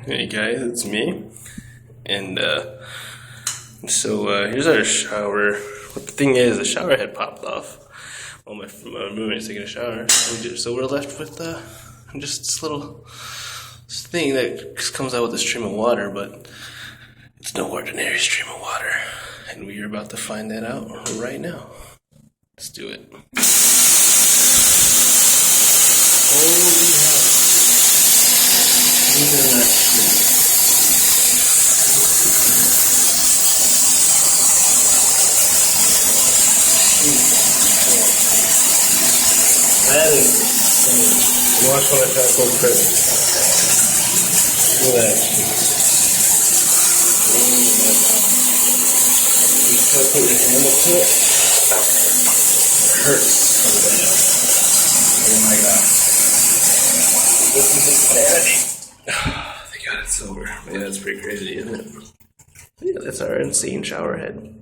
Hey guys, it's me, and here's our shower. What the thing is, the shower head popped off while my roommate's taking a shower. So we're left with just this little thing that just comes out with a stream of water, but it's no ordinary stream of water, and we are about to find that out right now. Let's do it. Look at that shit. That is insane. Watch when I try to go crazy. Look at that shit. Oh my god. You just try to put your hand up to it. It hurts so bad. Oh my god. This is insanity. Thank God it's over. Yeah, that's pretty crazy, isn't it? Yeah, that's our insane shower head.